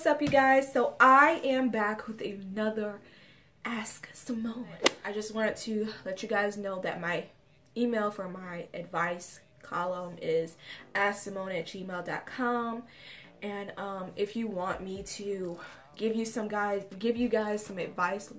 up, you guys? So I am back with another Ask Simone. I just wanted to let you guys know that my email for my advice column is asksymone@gmail.com, and if you want me to give you guys some advice,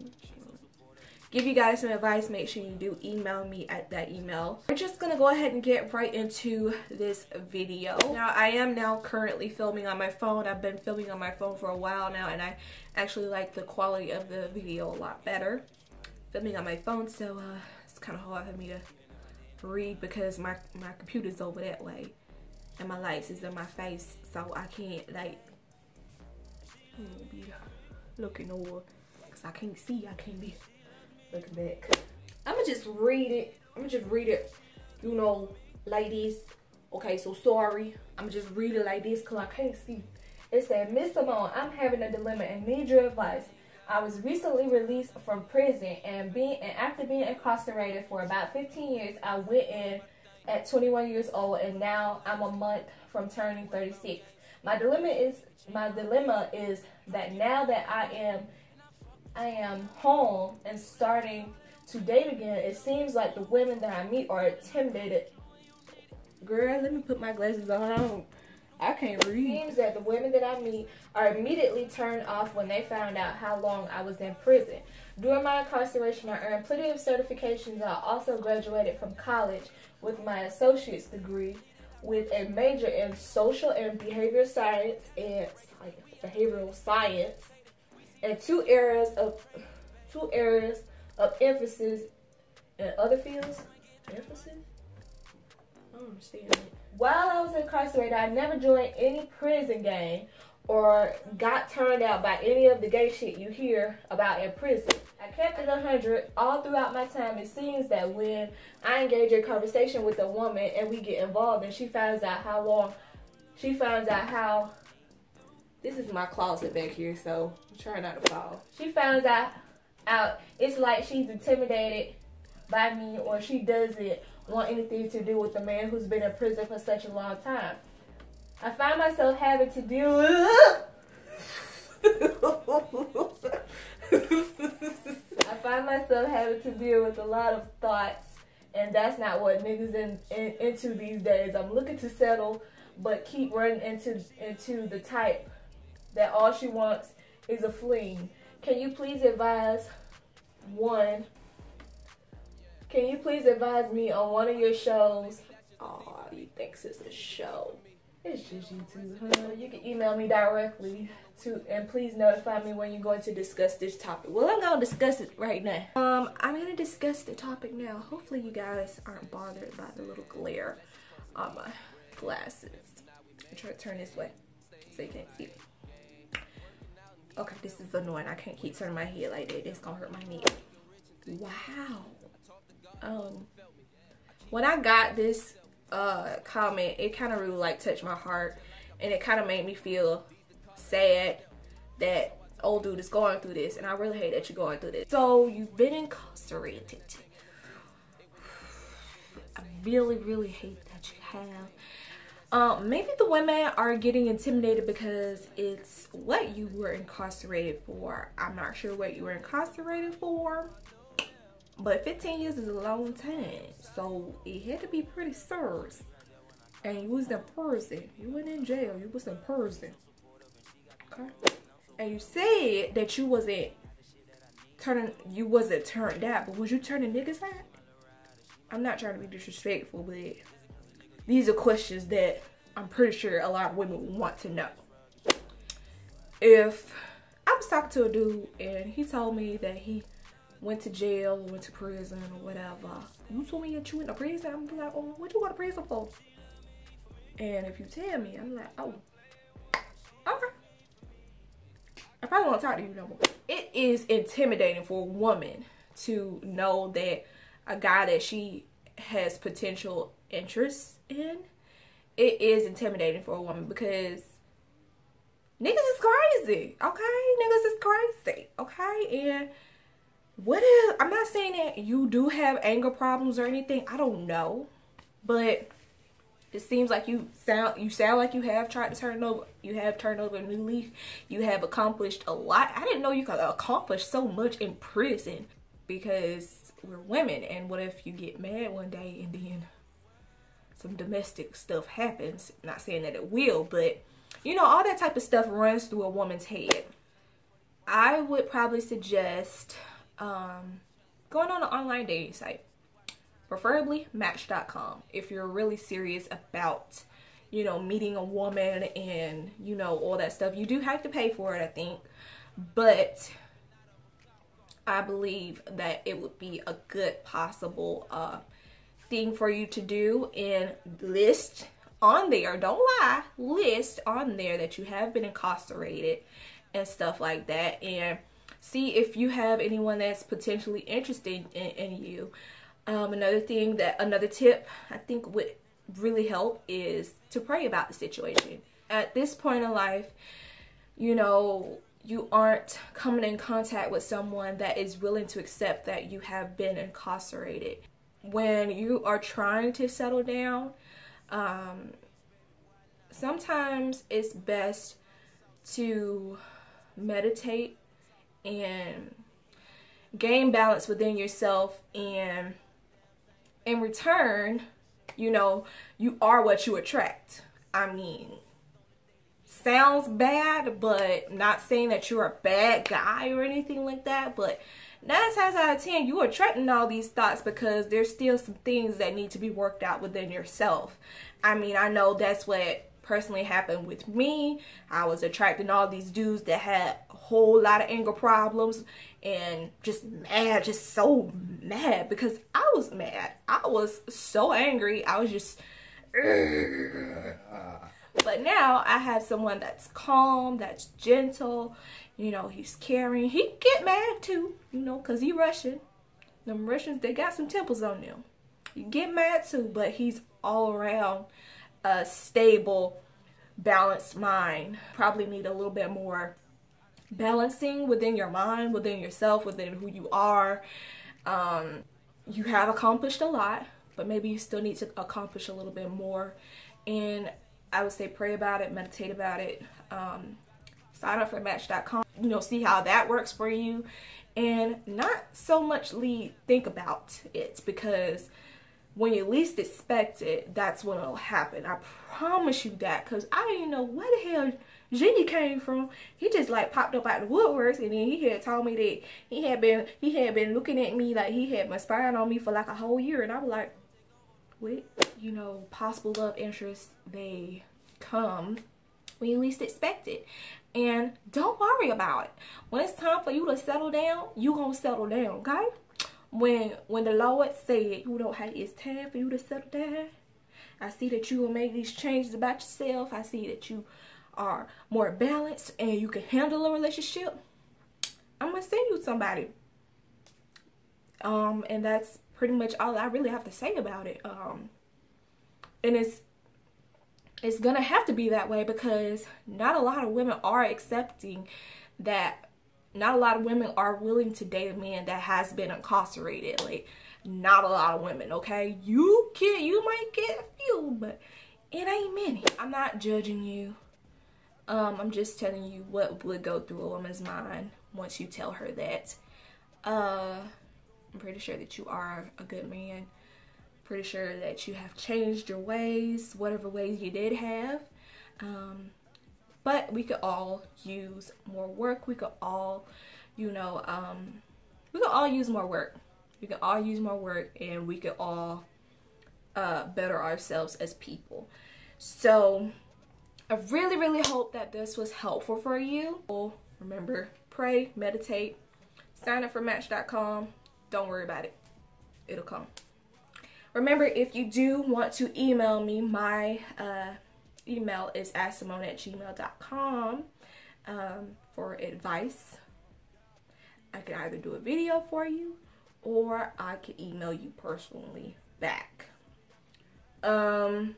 make sure you do email me at that email. We're just gonna go ahead and get right into this video. Now, I am currently filming on my phone. I've been filming on my phone for a while now, and I actually like the quality of the video a lot better filming on my phone, so it's kind of hard for me to read because my computer's over that way and my lights is in my face, so I can't like be looking over because I can't see. I can't be looking back. I'ma just read it. You know, ladies. Okay, so sorry. I'ma just read it like this because I can't see. It said, Miss Simone, I'm having a dilemma and need your advice. I was recently released from prison and after being incarcerated for about 15 years, I went in at 21 years old, and now I'm a month from turning 36. My dilemma is that now that I am home and starting to date again, it seems like the women that I meet are intimidated. Girl, let me put my glasses on. I can't read. It seems that the women that I meet are immediately turned off when they found out how long I was in prison. During my incarceration, I earned plenty of certifications. I also graduated from college with my associate's degree with a major in social and behavioral science and two areas of emphasis in other fields. Emphasis? I don't understand it. While I was incarcerated, I never joined any prison gang or got turned out by any of the gay shit you hear about in prison. I kept it 100 all throughout my time. It seems that when I engage in conversation with a woman and we get involved and she finds out how this is my closet back here, so I'm trying not to fall. She finds out it's like she's intimidated by me, or she doesn't want anything to do with the man who's been in prison for such a long time. I find myself having to deal with a lot of thoughts, and that's not what niggas into these days. I'm looking to settle, but keep running into the type that all she wants is a fling. Can you please advise me on one of your shows? Oh, you think it's a show? It's just YouTube, huh? You can email me directly and please notify me when you're going to discuss this topic. Well, I'm gonna discuss it right now. I'm gonna discuss the topic now. Hopefully you guys aren't bothered by the little glare on my glasses. I'm trying to turn this way so you can't see it. Okay, this is annoying. I can't keep turning my head like that. It's gonna hurt my neck. Wow. When I got this comment, it kind of really like touched my heart, and it kind of made me feel sad that old dude is going through this, and I really hate that you're going through this. So you've been incarcerated. I really hate that you have. Maybe the women are getting intimidated because it's what you were incarcerated for. I'm not sure what you were incarcerated for, but 15 years is a long time, so it had to be pretty serious. And you was in prison. You weren't in jail. You was in prison. Okay. And you said that you wasn't turned out, but was you turning niggas out? I'm not trying to be disrespectful, but these are questions that I'm pretty sure a lot of women want to know. If I was talking to a dude and he told me that he went to jail or went to prison or whatever, you told me that you went to prison, I'm like, oh, what you go to prison for? And if you tell me, I'm like, oh, okay. I probably won't talk to you no more. It is intimidating for a woman to know that a guy that she has potential interest in, it is intimidating for a woman because niggas is crazy, okay? Niggas is crazy, okay? And what if, I'm not saying that you do have anger problems or anything, I don't know, but It seems like you sound like you have tried to turn over. You have turned over a new leaf. You have accomplished a lot. I didn't know you could accomplish so much in prison, because we're women. And what if you get mad one day and then some domestic stuff happens? I'm not saying that it will, but you know, all that type of stuff runs through a woman's head. I would probably suggest going on an online dating site. Preferably Match.com if you're really serious about, you know, meeting a woman and, you know, all that stuff. You do have to pay for it, I think, but I believe that it would be a good possible thing for you to do, and list on there, don't lie, list on there that you have been incarcerated and stuff like that, and see if you have anyone that's potentially interested in you. Another tip I think would really help is to pray about the situation. At this point in life, you know, you aren't coming in contact with someone that is willing to accept that you have been incarcerated. When you are trying to settle down, sometimes it's best to meditate and gain balance within yourself, and in return, you know, you are what you attract. I mean, sounds bad, but not saying that you're a bad guy or anything like that, but 9 times out of 10 you are attracting all these thoughts because there's still some things that need to be worked out within yourself. I mean, I know that's what personally happened with me. I was attracting all these dudes that had a whole lot of anger problems and just mad, just so mad, because I was mad. I was so angry. I was just but now I have someone that's calm, that's gentle, you know, he's caring. He get mad too, you know, because he Russian. Them Russians, they got some tempers on them. You get mad too, but he's all around a stable, balanced mind. Probably need a little bit more balancing within your mind, within yourself, within who you are. You have accomplished a lot, but maybe you still need to accomplish a little bit more. And I would say pray about it, meditate about it, sign up for Match.com, you know, see how that works for you, and not so much think about it, because when you least expect it, that's when it'll happen. I promise you that, because I didn't even know where the hell Genie came from. He just like popped up out the woodworks, and then he had told me that he had been looking at me like he had been spying on me for like a whole year, and I was like, wait, you know, possible love interests, they come when you least expect it. And don't worry about it. When it's time for you to settle down, you gonna settle down, okay? When the Lord said, you know, hey, it's time for you to settle down, I see that you will make these changes about yourself. I see that you are more balanced and you can handle a relationship. I'm gonna send you somebody. And that's pretty much all I really have to say about it. And it's gonna have to be that way, because not a lot of women are accepting that. Not a lot of women are willing to date a man that has been incarcerated. Like, not a lot of women, okay? You might get a few, but it ain't many. I'm not judging you. I'm just telling you what would go through a woman's mind once you tell her that. I'm pretty sure that you are a good man. Pretty sure that you have changed your ways, whatever ways you did have. But we could all use more work. We could all, you know, we could all use more work. We could all use more work, and we could all better ourselves as people. So I really, really hope that this was helpful for you. Remember, pray, meditate, sign up for Match.com. Don't worry about it. It'll come. Remember, if you do want to email me, my email is asksymone@gmail.com for advice. I can either do a video for you, or I can email you personally back. Also,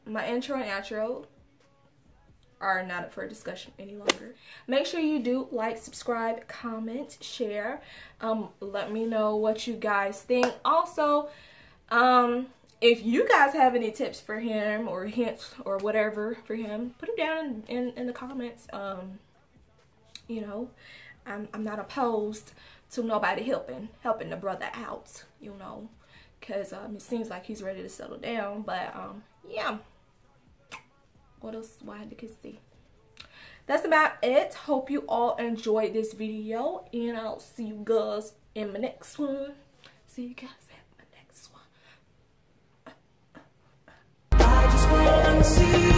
my intro and outro are not up for discussion any longer. Make sure you do like, subscribe, comment, share. Let me know what you guys think. Also, if you guys have any tips for him or hints or whatever for him, put them down in the comments. You know, I'm not opposed to nobody helping the brother out, you know, because it seems like he's ready to settle down. But yeah, what else do I have to see? That's about it. Hope you all enjoyed this video, and I'll see you guys in my next one. See you guys in my next one. I just wanna see